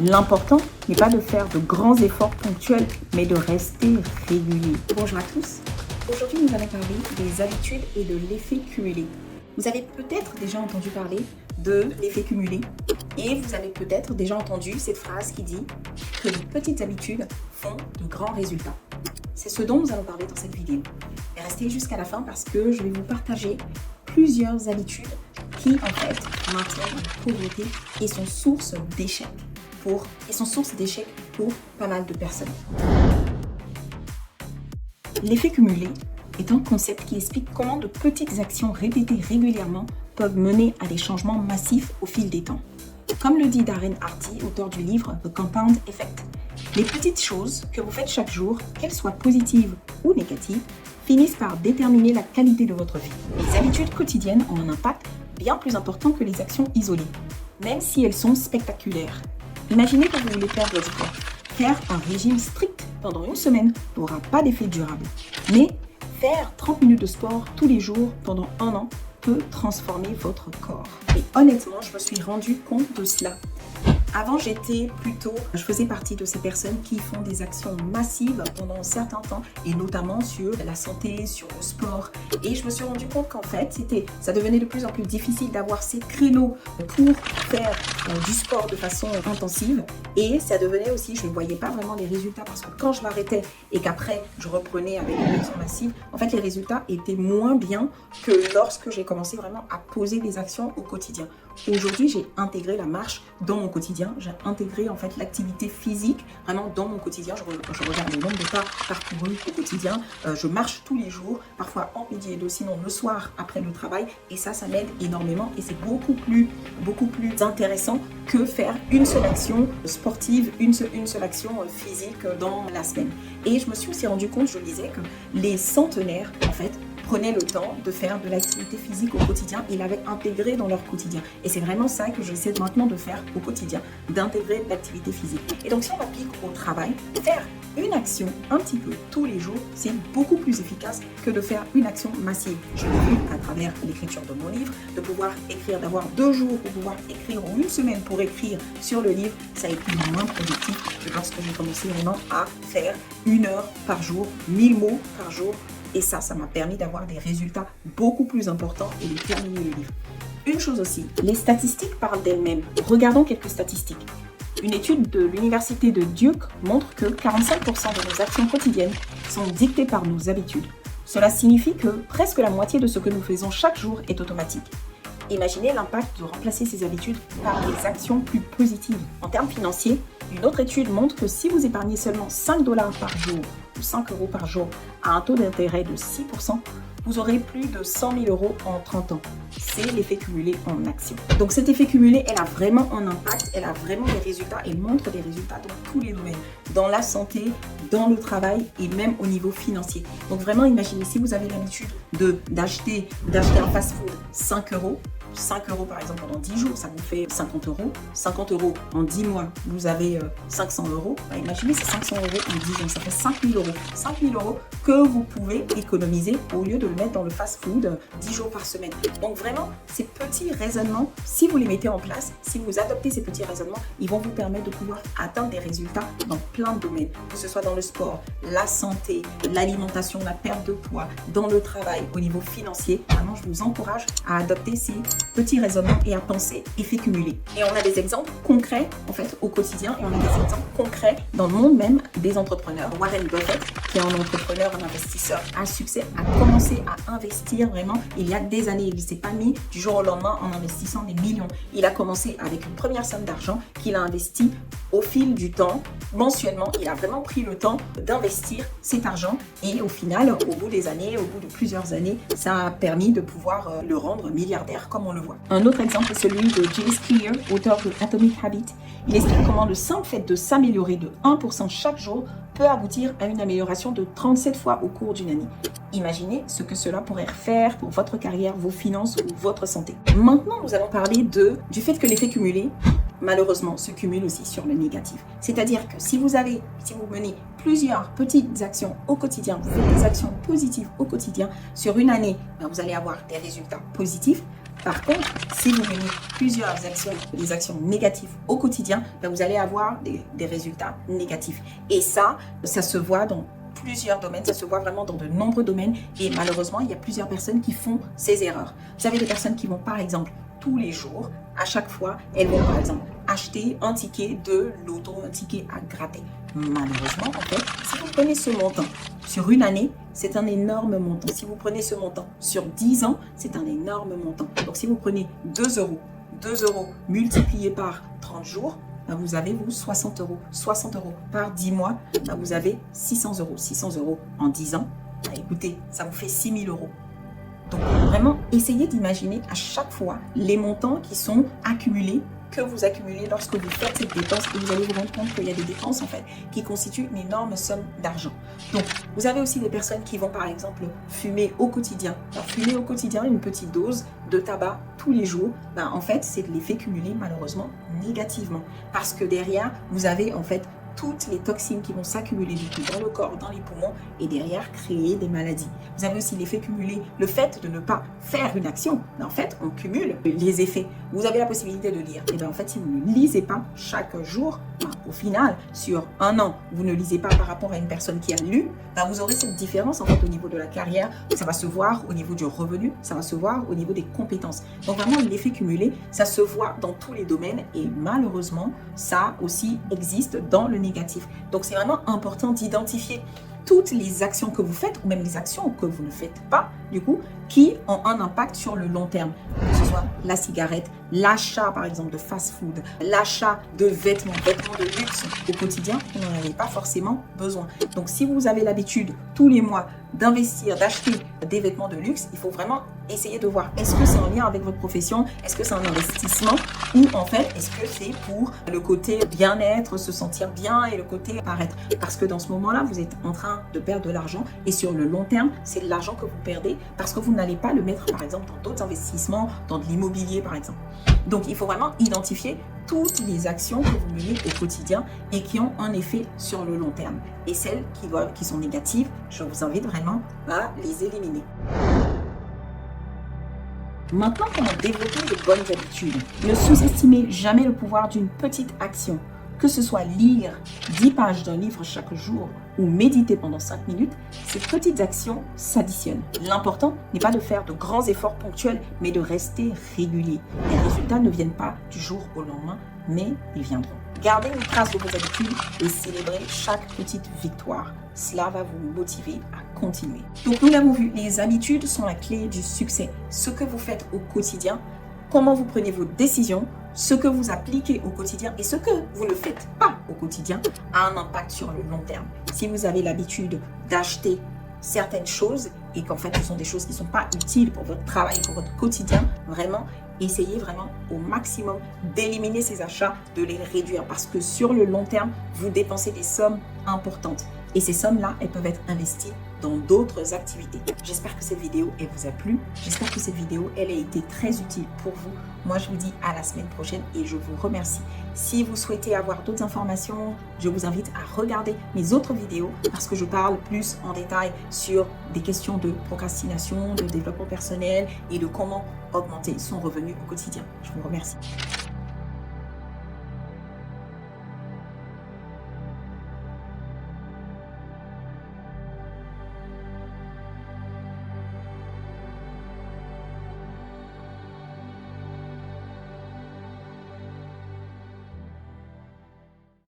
L'important n'est pas de faire de grands efforts ponctuels, mais de rester régulier. Bonjour à tous. Aujourd'hui, nous allons parler des habitudes et de l'effet cumulé. Vous avez peut-être déjà entendu parler de l'effet cumulé et vous avez peut-être déjà entendu cette phrase qui dit que de petites habitudes font de grands résultats. C'est ce dont nous allons parler dans cette vidéo. Et restez jusqu'à la fin parce que je vais vous partager plusieurs habitudes qui en fait maintiennent la pauvreté et sont source d'échecs pour pas mal de personnes. L'effet cumulé est un concept qui explique comment de petites actions répétées régulièrement peuvent mener à des changements massifs au fil des temps. Comme le dit Darren Hardy, auteur du livre The Compound Effect, les petites choses que vous faites chaque jour, qu'elles soient positives ou négatives, finissent par déterminer la qualité de votre vie. Les habitudes quotidiennes ont un impact bien plus important que les actions isolées, même si elles sont spectaculaires. Imaginez que vous voulez perdre du poids. Faire un régime strict pendant une semaine n'aura pas d'effet durable. Mais faire 30 minutes de sport tous les jours pendant un an peut transformer votre corps. Et honnêtement, je me suis rendu compte de cela. Avant, je faisais partie de ces personnes qui font des actions massives pendant un certain temps et notamment sur la santé, sur le sport. Et je me suis rendu compte qu'en fait, ça devenait de plus en plus difficile d'avoir ces créneaux pour faire du sport de façon intensive. Et ça devenait aussi, je ne voyais pas vraiment les résultats parce que quand je m'arrêtais et qu'après je reprenais avec une action massive, en fait, les résultats étaient moins bien que lorsque j'ai commencé vraiment à poser des actions au quotidien. Aujourd'hui, j'ai intégré la marche dans mon quotidien. J'ai intégré en fait l'activité physique vraiment dans mon quotidien. Je regarde le nombre de pas parcourus au quotidien. Je marche tous les jours, parfois en midi et deux, sinon le soir après le travail. Et ça m'aide énormément et c'est beaucoup plus intéressant que faire une seule action sportive, une seule action physique dans la semaine. Et je me suis aussi rendu compte, je disais que les centenaires en fait prenaient le temps de faire de l'activité physique au quotidien, ils l'avaient intégré dans leur quotidien. Et c'est vraiment ça que j'essaie maintenant de faire au quotidien, d'intégrer de l'activité physique. Et donc si on applique au travail, faire une action un petit peu tous les jours, c'est beaucoup plus efficace que de faire une action massive. Je l'ai vu à travers l'écriture de mon livre, de pouvoir écrire, d'avoir 2 jours pour pouvoir écrire ou une semaine pour écrire sur le livre, ça a été moins productif que lorsque j'ai commencé vraiment à faire 1 heure par jour, 1000 mots par jour. Et ça m'a permis d'avoir des résultats beaucoup plus importants et de terminer le livre. Une chose aussi, les statistiques parlent d'elles-mêmes. Regardons quelques statistiques. Une étude de l'université de Duke montre que 45% de nos actions quotidiennes sont dictées par nos habitudes. Cela signifie que presque la moitié de ce que nous faisons chaque jour est automatique. Imaginez l'impact de remplacer ces habitudes par des actions plus positives. En termes financiers, une autre étude montre que si vous épargnez seulement 5 $ par jour ou 5 € par jour à un taux d'intérêt de 6%, vous aurez plus de 100 000 € en 30 ans. C'est l'effet cumulé en action. Donc cet effet cumulé, elle a vraiment un impact, elle a vraiment des résultats, elle montre des résultats dans tous les domaines, dans la santé, dans le travail et même au niveau financier. Donc vraiment, imaginez si vous avez l'habitude d'acheter un fast-food 5 €, 5 € par exemple pendant 10 jours, ça vous fait 50 €. 50 € en 10 mois, vous avez 500 €. Imaginez ces 500 € en 10 ans, ça fait 5 000 €. 5 000 € que vous pouvez économiser au lieu de le mettre dans le fast-food 10 jours par semaine. Donc vraiment, ces petits raisonnements, si vous les mettez en place, si vous adoptez ces petits raisonnements, ils vont vous permettre de pouvoir atteindre des résultats dans plein de domaines, que ce soit dans le sport, la santé, l'alimentation, la perte de poids, dans le travail, au niveau financier. Vraiment, je vous encourage à adopter ces petits raisonnements et à penser effet cumulé. Et on a des exemples concrets en fait au quotidien et on a des exemples concrets dans le monde même des entrepreneurs. Warren Buffett, qui est un entrepreneur, un investisseur à succès, a commencé à investir vraiment il y a des années. Il ne s'est pas mis du jour au lendemain en investissant des millions. Il a commencé avec une première somme d'argent qu'il a investi au fil du temps. Mensuellement, il a vraiment pris le temps d'investir cet argent et au final, au bout des années, au bout de plusieurs années, ça a permis de pouvoir le rendre milliardaire comme on le voit. Un autre exemple est celui de James Clear, auteur de Atomic Habits. Il explique comment le simple fait de s'améliorer de 1% chaque jour peut aboutir à une amélioration de 37 fois au cours d'une année. Imaginez ce que cela pourrait faire pour votre carrière, vos finances ou votre santé. Maintenant, nous allons parler du fait que l'effet cumulé, malheureusement, se cumule aussi sur le négatif. C'est-à-dire que si vous menez plusieurs petites actions au quotidien, vous faites des actions positives au quotidien, sur une année, vous allez avoir des résultats positifs. Par contre, si vous menez plusieurs actions, des actions négatives au quotidien, vous allez avoir des résultats négatifs. Et ça se voit dans plusieurs domaines, ça se voit vraiment dans de nombreux domaines et malheureusement, il y a plusieurs personnes qui font ces erreurs. Vous avez des personnes qui vont par exemple tous les jours, à chaque fois, elles vont par exemple acheter un ticket de loto, un ticket à gratter. Malheureusement, en fait, si vous prenez ce montant sur une année, c'est un énorme montant. Si vous prenez ce montant sur 10 ans, c'est un énorme montant. Donc si vous prenez 2 euros multiplié par 30 jours, vous avez 60 euros. 60 euros par 10 mois, vous avez 600 euros. 600 euros en 10 ans, écoutez, ça vous fait 6 000 euros. Donc vraiment, essayez d'imaginer à chaque fois les montants qui sont accumulés, que vous accumulez lorsque vous faites cette dépense et vous allez vous rendre compte qu'il y a des dépenses en fait qui constituent une énorme somme d'argent. Donc vous avez aussi des personnes qui vont par exemple fumer au quotidien. Alors, fumer au quotidien une petite dose de tabac tous les jours, en fait c'est de l'effet cumulé malheureusement négativement parce que derrière vous avez en fait toutes les toxines qui vont s'accumuler du coup dans le corps, dans les poumons et derrière créer des maladies. Vous avez aussi l'effet cumulé, le fait de ne pas faire une action, mais en fait on cumule les effets. Vous avez la possibilité de lire, et bien en fait si vous ne lisez pas chaque jour, au final sur un an, vous ne lisez pas par rapport à une personne qui a lu, vous aurez cette différence en fait au niveau de la carrière, ça va se voir au niveau du revenu, ça va se voir au niveau des compétences. Donc vraiment l'effet cumulé, ça se voit dans tous les domaines et malheureusement ça aussi existe dans le négatif. Donc c'est vraiment important d'identifier toutes les actions que vous faites ou même les actions que vous ne faites pas du coup qui ont un impact sur le long terme, que ce soit la cigarette, l'achat par exemple de fast-food, l'achat de vêtements de luxe au quotidien, vous n'en avez pas forcément besoin. Donc si vous avez l'habitude tous les mois d'investir, d'acheter des vêtements de luxe, il faut vraiment essayer de voir est-ce que c'est en lien avec votre profession, est-ce que c'est un investissement ou en fait est-ce que c'est pour le côté bien-être, se sentir bien et le côté paraître. Parce que dans ce moment-là, vous êtes en train de perdre de l'argent et sur le long terme, c'est de l'argent que vous perdez parce que vous n'allez pas le mettre par exemple dans d'autres investissements, dans de l'immobilier par exemple. Donc il faut vraiment identifier toutes les actions que vous menez au quotidien et qui ont un effet sur le long terme. Et celles qui sont négatives, je vous invite vraiment à les éliminer. Maintenant, comment développer de bonnes habitudes? Ne sous-estimez jamais le pouvoir d'une petite action. Que ce soit lire 10 pages d'un livre chaque jour ou méditer pendant 5 minutes, ces petites actions s'additionnent. L'important n'est pas de faire de grands efforts ponctuels, mais de rester régulier. Les résultats ne viennent pas du jour au lendemain, mais ils viendront. Gardez une trace de vos habitudes et célébrez chaque petite victoire. Cela va vous motiver à continuer. Donc nous l'avons vu, les habitudes sont la clé du succès. Ce que vous faites au quotidien, comment vous prenez vos décisions, ce que vous appliquez au quotidien et ce que vous ne faites pas au quotidien a un impact sur le long terme. Si vous avez l'habitude d'acheter certaines choses et qu'en fait ce sont des choses qui ne sont pas utiles pour votre travail, pour votre quotidien, vraiment, essayez vraiment au maximum d'éliminer ces achats, de les réduire parce que sur le long terme, vous dépensez des sommes importantes. Et ces sommes-là, elles peuvent être investies dans d'autres activités. J'espère que cette vidéo, elle vous a plu. J'espère que cette vidéo, elle a été très utile pour vous. Moi, je vous dis à la semaine prochaine et je vous remercie. Si vous souhaitez avoir d'autres informations, je vous invite à regarder mes autres vidéos parce que je parle plus en détail sur des questions de procrastination, de développement personnel et de comment augmenter son revenu au quotidien. Je vous remercie.